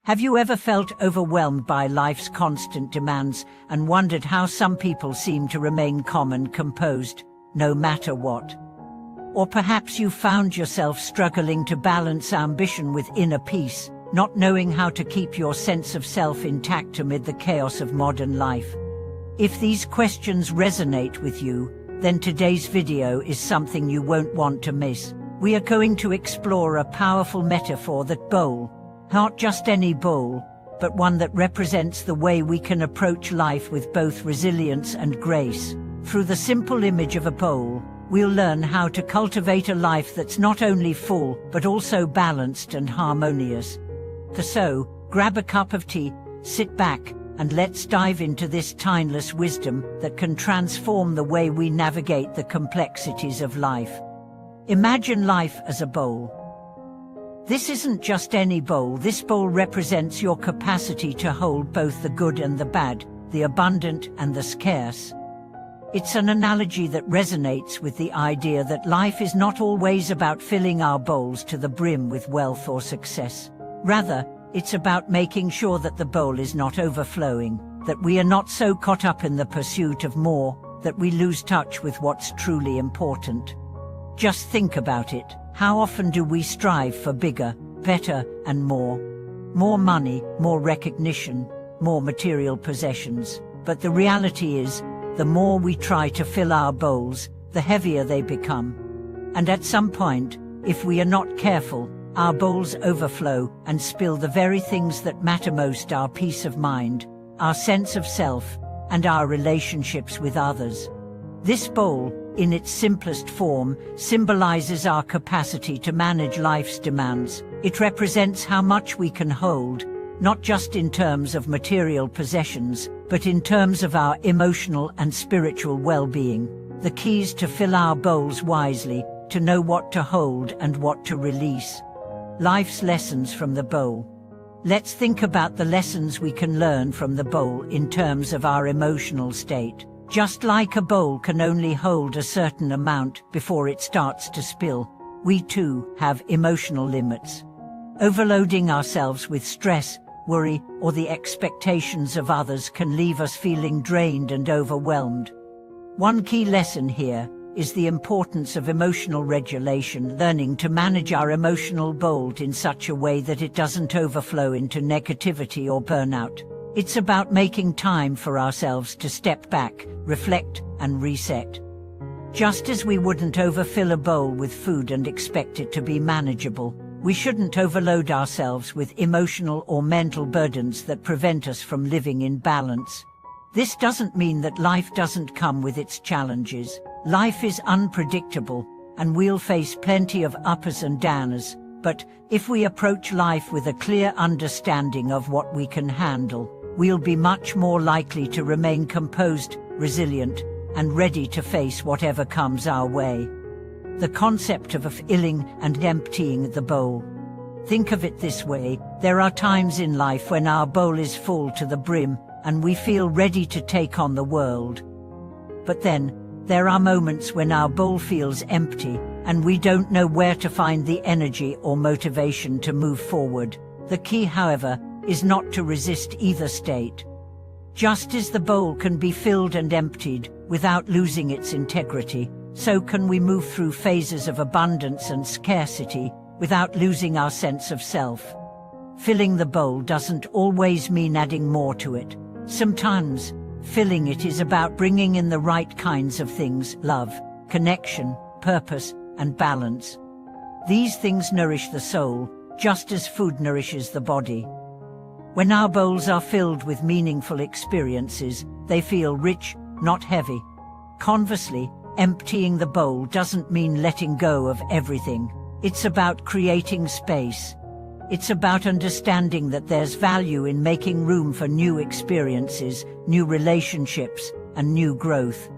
Have you ever felt overwhelmed by life's constant demands and wondered how some people seem to remain calm and composed, no matter what? Or perhaps you found yourself struggling to balance ambition with inner peace, not knowing how to keep your sense of self intact amid the chaos of modern life. If these questions resonate with you, then today's video is something you won't want to miss. We are going to explore a powerful metaphor that bowl, not just any bowl, but one that represents the way we can approach life with both resilience and grace. Through the simple image of a bowl, we'll learn how to cultivate a life that's not only full, but also balanced and harmonious. So, grab a cup of tea, sit back, and let's dive into this timeless wisdom that can transform the way we navigate the complexities of life. Imagine life as a bowl. This isn't just any bowl. This bowl represents your capacity to hold both the good and the bad, the abundant and the scarce. It's an analogy that resonates with the idea that life is not always about filling our bowls to the brim with wealth or success. Rather, it's about making sure that the bowl is not overflowing, that we are not so caught up in the pursuit of more, that we lose touch with what's truly important. Just think about it. How often do we strive for bigger, better, and more? More money, more recognition, more material possessions. But the reality is, the more we try to fill our bowls, the heavier they become. And at some point, if we are not careful, our bowls overflow and spill the very things that matter most: our peace of mind, our sense of self, and our relationships with others. This bowl, in its simplest form, symbolizes our capacity to manage life's demands. It represents how much we can hold, not just in terms of material possessions, but in terms of our emotional and spiritual well-being. The keys to fill our bowls wisely, to know what to hold and what to release. Life's lessons from the bowl. Let's think about the lessons we can learn from the bowl in terms of our emotional state. Just like a bowl can only hold a certain amount before it starts to spill, we too have emotional limits. Overloading ourselves with stress, worry, or the expectations of others can leave us feeling drained and overwhelmed. One key lesson here is the importance of emotional regulation, learning to manage our emotional bowl in such a way that it doesn't overflow into negativity or burnout. It's about making time for ourselves to step back, reflect, and reset. Just as we wouldn't overfill a bowl with food and expect it to be manageable, we shouldn't overload ourselves with emotional or mental burdens that prevent us from living in balance. This doesn't mean that life doesn't come with its challenges. Life is unpredictable, and we'll face plenty of uppers and downers, but if we approach life with a clear understanding of what we can handle, we'll be much more likely to remain composed, resilient, and ready to face whatever comes our way. The concept of filling and emptying the bowl. Think of it this way: there are times in life when our bowl is full to the brim and we feel ready to take on the world. But then, there are moments when our bowl feels empty and we don't know where to find the energy or motivation to move forward. The key, however, is not to resist either state. Just as the bowl can be filled and emptied without losing its integrity, so can we move through phases of abundance and scarcity without losing our sense of self. Filling the bowl doesn't always mean adding more to it. Sometimes, filling it is about bringing in the right kinds of things: love, connection, purpose, and balance. These things nourish the soul, just as food nourishes the body. When our bowls are filled with meaningful experiences, they feel rich, not heavy. Conversely, emptying the bowl doesn't mean letting go of everything. It's about creating space. It's about understanding that there's value in making room for new experiences, new relationships, and new growth.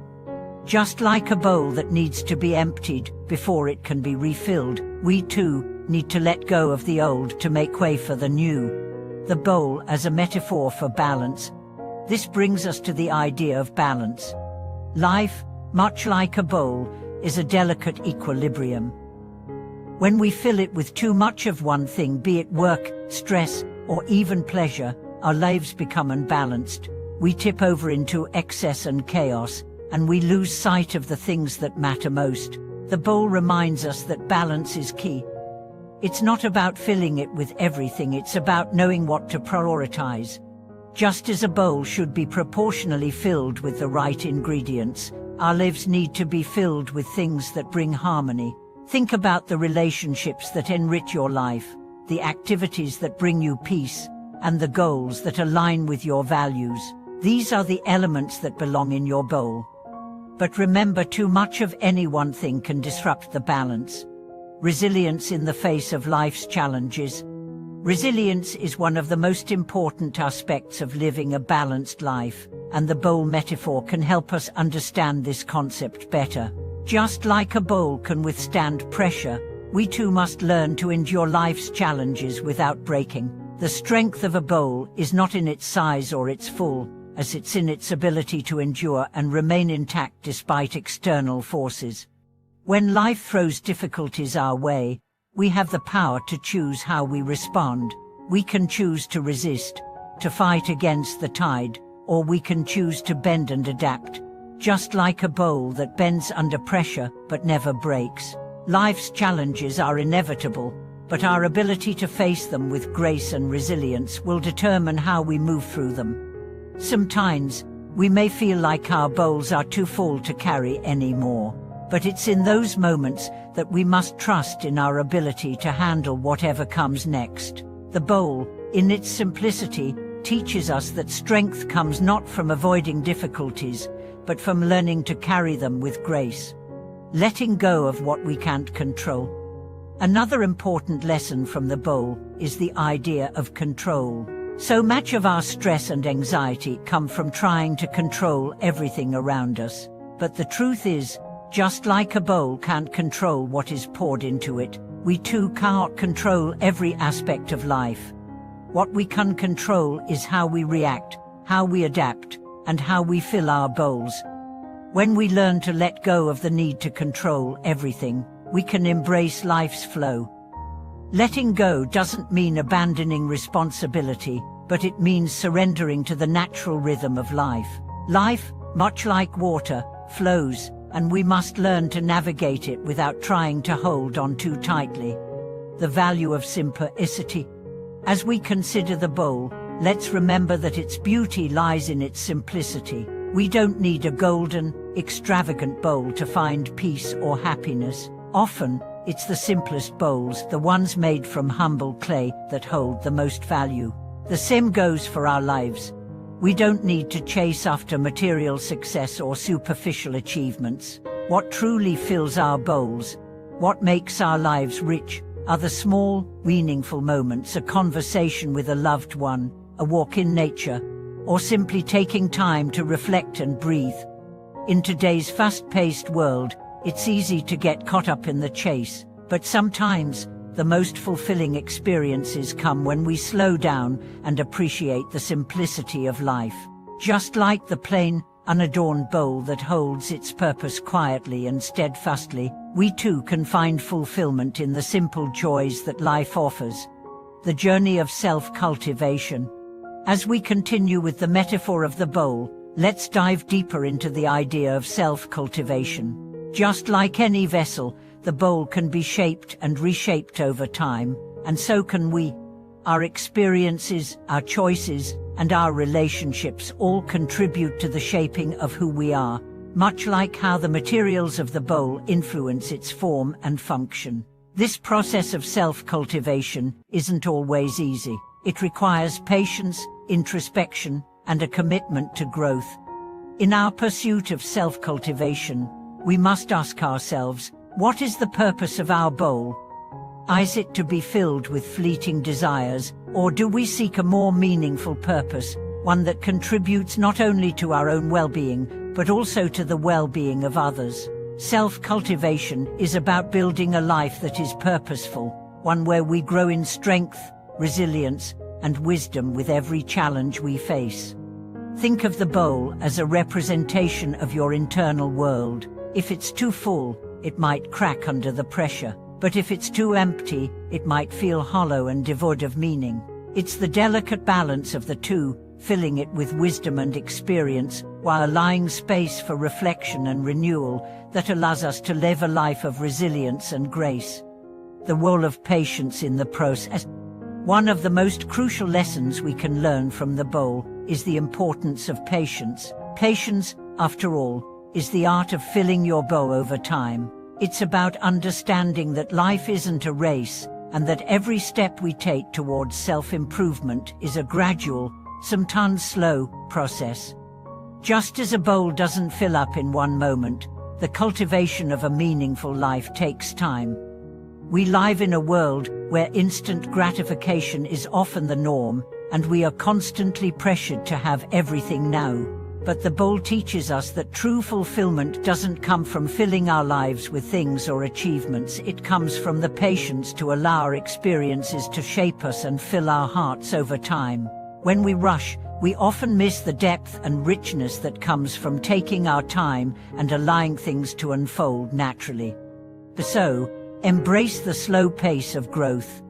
Just like a bowl that needs to be emptied before it can be refilled, we too need to let go of the old to make way for the new. The bowl as a metaphor for balance. This brings us to the idea of balance. Life, much like a bowl, is a delicate equilibrium. When we fill it with too much of one thing, be it work, stress, or even pleasure, our lives become unbalanced. We tip over into excess and chaos, and we lose sight of the things that matter most. The bowl reminds us that balance is key. It's not about filling it with everything, it's about knowing what to prioritize. Just as a bowl should be proportionally filled with the right ingredients, our lives need to be filled with things that bring harmony. Think about the relationships that enrich your life, the activities that bring you peace, and the goals that align with your values. These are the elements that belong in your bowl. But remember, too much of any one thing can disrupt the balance. Resilience in the face of life's challenges. Resilience is one of the most important aspects of living a balanced life, and the bowl metaphor can help us understand this concept better. Just like a bowl can withstand pressure, we too must learn to endure life's challenges without breaking. The strength of a bowl is not in its size or its full, as it's in its ability to endure and remain intact despite external forces. When life throws difficulties our way, we have the power to choose how we respond. We can choose to resist, to fight against the tide, or we can choose to bend and adapt. Just like a bowl that bends under pressure but never breaks. Life's challenges are inevitable, but our ability to face them with grace and resilience will determine how we move through them. Sometimes, we may feel like our bowls are too full to carry anymore, but it's in those moments that we must trust in our ability to handle whatever comes next. The bowl, in its simplicity, teaches us that strength comes not from avoiding difficulties, but from learning to carry them with grace. Letting go of what we can't control. Another important lesson from the bowl is the idea of control. So much of our stress and anxiety come from trying to control everything around us. But the truth is, just like a bowl can't control what is poured into it, we too cannot control every aspect of life. What we can control is how we react, how we adapt, and how we fill our bowls. When we learn to let go of the need to control everything, we can embrace life's flow. Letting go doesn't mean abandoning responsibility, but it means surrendering to the natural rhythm of life. Life, much like water, flows, and we must learn to navigate it without trying to hold on too tightly. The value of simplicity. As we consider the bowl, let's remember that its beauty lies in its simplicity. We don't need a golden, extravagant bowl to find peace or happiness. Often, it's the simplest bowls, the ones made from humble clay, that hold the most value. The same goes for our lives. We don't need to chase after material success or superficial achievements. What truly fills our bowls, what makes our lives rich, are the small, meaningful moments, a conversation with a loved one, a walk in nature, or simply taking time to reflect and breathe. In today's fast-paced world, it's easy to get caught up in the chase, but sometimes, the most fulfilling experiences come when we slow down and appreciate the simplicity of life. Just like the plain, unadorned bowl that holds its purpose quietly and steadfastly, we too can find fulfillment in the simple joys that life offers. The journey of self-cultivation. As we continue with the metaphor of the bowl, let's dive deeper into the idea of self-cultivation. Just like any vessel, the bowl can be shaped and reshaped over time, and so can we. Our experiences, our choices, and our relationships all contribute to the shaping of who we are, much like how the materials of the bowl influence its form and function. This process of self-cultivation isn't always easy. It requires patience, introspection, and a commitment to growth. In our pursuit of self-cultivation, we must ask ourselves, what is the purpose of our bowl? Is it to be filled with fleeting desires, or do we seek a more meaningful purpose, one that contributes not only to our own well-being, but also to the well-being of others? Self-cultivation is about building a life that is purposeful, one where we grow in strength, resilience, and wisdom with every challenge we face. Think of the bowl as a representation of your internal world. If it's too full, it might crack under the pressure. But if it's too empty, it might feel hollow and devoid of meaning. It's the delicate balance of the two, filling it with wisdom and experience, while allowing space for reflection and renewal, that allows us to live a life of resilience and grace. The role of patience in the process. One of the most crucial lessons we can learn from the bowl is the importance of patience. Patience, after all, is the art of filling your bowl over time. It's about understanding that life isn't a race, and that every step we take towards self-improvement is a gradual, sometimes slow, process. Just as a bowl doesn't fill up in one moment, the cultivation of a meaningful life takes time. We live in a world where instant gratification is often the norm, and we are constantly pressured to have everything now. But the bowl teaches us that true fulfillment doesn't come from filling our lives with things or achievements. It comes from the patience to allow our experiences to shape us and fill our hearts over time. When we rush, we often miss the depth and richness that comes from taking our time and allowing things to unfold naturally. So, embrace the slow pace of growth.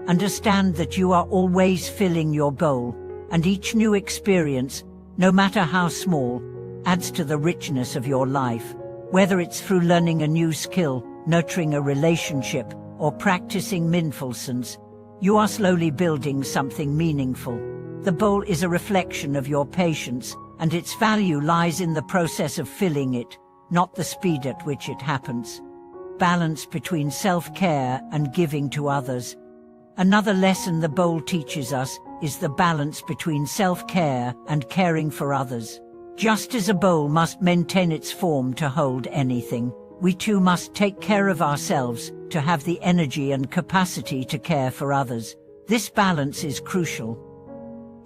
Understand that you are always filling your bowl, and each new experience, no matter how small, adds to the richness of your life. Whether it's through learning a new skill, nurturing a relationship, or practicing mindfulness, you are slowly building something meaningful. The bowl is a reflection of your patience, and its value lies in the process of filling it, not the speed at which it happens. Balance between self-care and giving to others. Another lesson the bowl teaches us is the balance between self-care and caring for others. Just as a bowl must maintain its form to hold anything, we too must take care of ourselves to have the energy and capacity to care for others. This balance is crucial.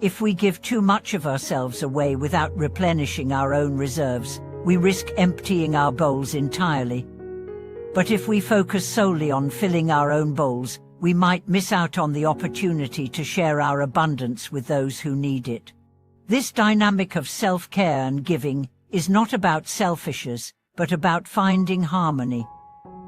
If we give too much of ourselves away without replenishing our own reserves, we risk emptying our bowls entirely. But if we focus solely on filling our own bowls, we might miss out on the opportunity to share our abundance with those who need it. This dynamic of self-care and giving is not about selfishness, but about finding harmony.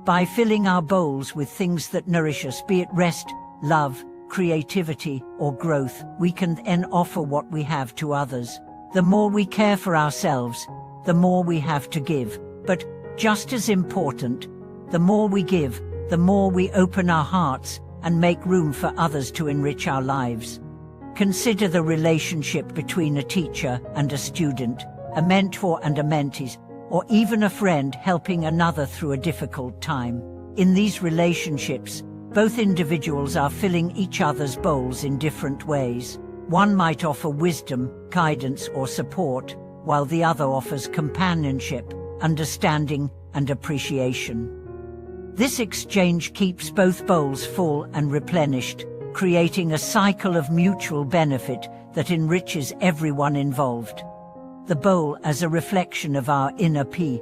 By filling our bowls with things that nourish us, be it rest, love, creativity, or growth, we can then offer what we have to others. The more we care for ourselves, the more we have to give. But, just as important, the more we give, the more we open our hearts and make room for others to enrich our lives. Consider the relationship between a teacher and a student, a mentor and a mentee, or even a friend helping another through a difficult time. In these relationships, both individuals are filling each other's bowls in different ways. One might offer wisdom, guidance, or support, while the other offers companionship, understanding, and appreciation. This exchange keeps both bowls full and replenished, creating a cycle of mutual benefit that enriches everyone involved. The bowl as a reflection of our inner peace.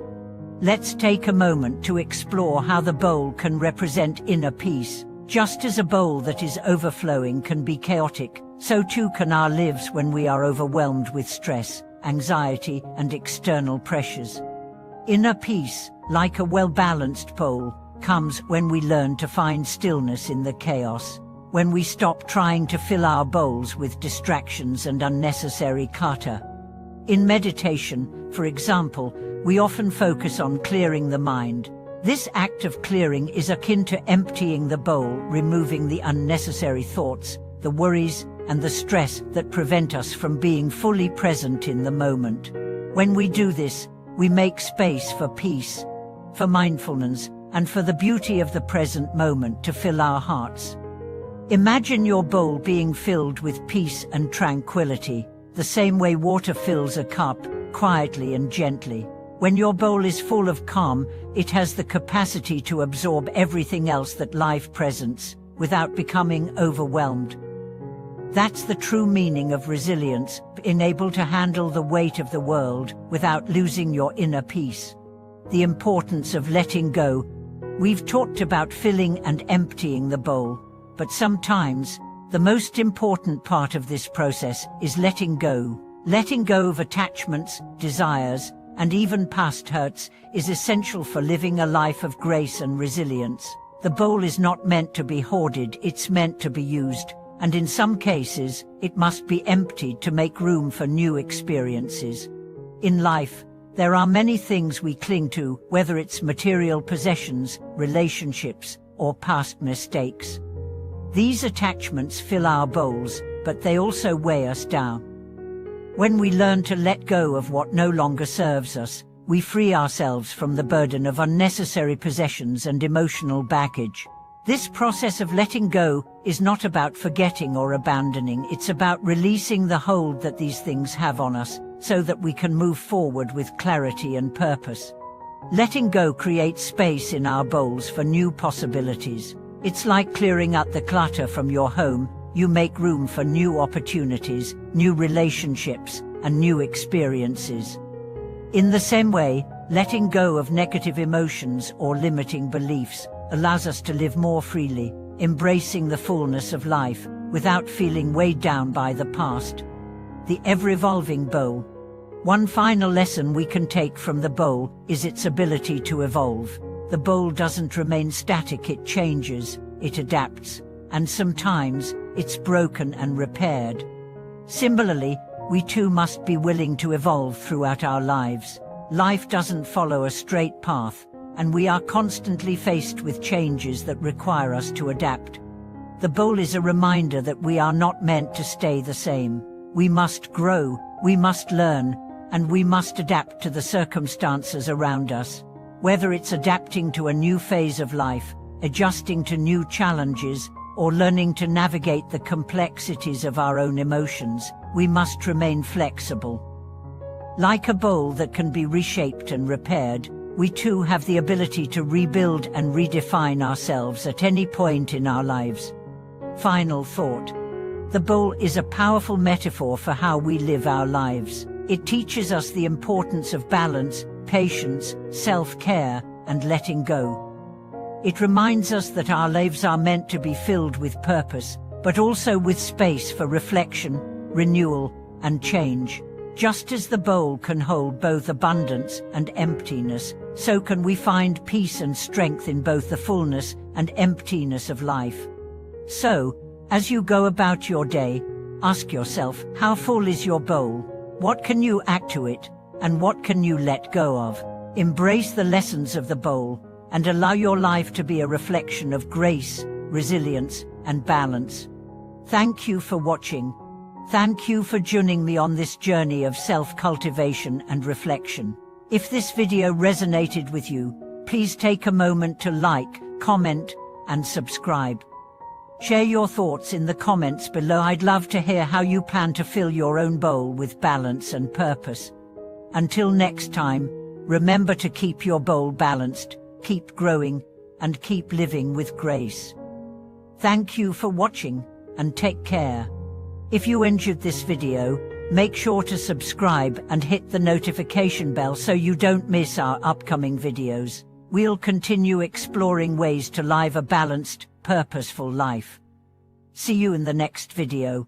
Let's take a moment to explore how the bowl can represent inner peace. Just as a bowl that is overflowing can be chaotic, so too can our lives when we are overwhelmed with stress, anxiety, and external pressures. Inner peace, like a well-balanced bowl, comes when we learn to find stillness in the chaos, when we stop trying to fill our bowls with distractions and unnecessary clutter. In meditation, for example, we often focus on clearing the mind. This act of clearing is akin to emptying the bowl, removing the unnecessary thoughts, the worries, and the stress that prevent us from being fully present in the moment. When we do this, we make space for peace, for mindfulness, and for the beauty of the present moment to fill our hearts. Imagine your bowl being filled with peace and tranquility, the same way water fills a cup, quietly and gently. When your bowl is full of calm, it has the capacity to absorb everything else that life presents, without becoming overwhelmed. That's the true meaning of resilience, being able to handle the weight of the world without losing your inner peace. The importance of letting go. We've talked about filling and emptying the bowl, but sometimes, the most important part of this process is letting go. Letting go of attachments, desires, and even past hurts is essential for living a life of grace and resilience. The bowl is not meant to be hoarded, it's meant to be used. and in some cases, it must be emptied to make room for new experiences. In life, there are many things we cling to, whether it's material possessions, relationships, or past mistakes. These attachments fill our bowls, but they also weigh us down. When we learn to let go of what no longer serves us, we free ourselves from the burden of unnecessary possessions and emotional baggage. This process of letting go is not about forgetting or abandoning, it's about releasing the hold that these things have on us, so that we can move forward with clarity and purpose. Letting go creates space in our bowls for new possibilities. It's like clearing out the clutter from your home. You make room for new opportunities, new relationships, and new experiences. In the same way, letting go of negative emotions or limiting beliefs allows us to live more freely, embracing the fullness of life without feeling weighed down by the past. The ever-evolving bowl. One final lesson we can take from the bowl is its ability to evolve. The bowl doesn't remain static, it changes, it adapts, and sometimes it's broken and repaired. Similarly, we too must be willing to evolve throughout our lives. Life doesn't follow a straight path, and we are constantly faced with changes that require us to adapt. The bowl is a reminder that we are not meant to stay the same. We must grow, we must learn, and we must adapt to the circumstances around us. Whether it's adapting to a new phase of life, adjusting to new challenges, or learning to navigate the complexities of our own emotions, we must remain flexible. Like a bowl that can be reshaped and repaired, we too have the ability to rebuild and redefine ourselves at any point in our lives. Final thought. The bowl is a powerful metaphor for how we live our lives. It teaches us the importance of balance, patience, self-care, and letting go. It reminds us that our lives are meant to be filled with purpose, but also with space for reflection, renewal, and change. Just as the bowl can hold both abundance and emptiness, so can we find peace and strength in both the fullness and emptiness of life. So, as you go about your day, ask yourself, how full is your bowl? What can you add to it, and what can you let go of? Embrace the lessons of the bowl, and allow your life to be a reflection of grace, resilience, and balance. Thank you for watching. Thank you for joining me on this journey of self-cultivation and reflection. If this video resonated with you, please take a moment to like, comment, and subscribe. Share your thoughts in the comments below. I'd love to hear how you plan to fill your own bowl with balance and purpose. Until next time, remember to keep your bowl balanced, keep growing, and keep living with grace. Thank you for watching, and take care. If you enjoyed this video, make sure to subscribe and hit the notification bell so you don't miss our upcoming videos. We'll continue exploring ways to live a balanced, purposeful life. See you in the next video.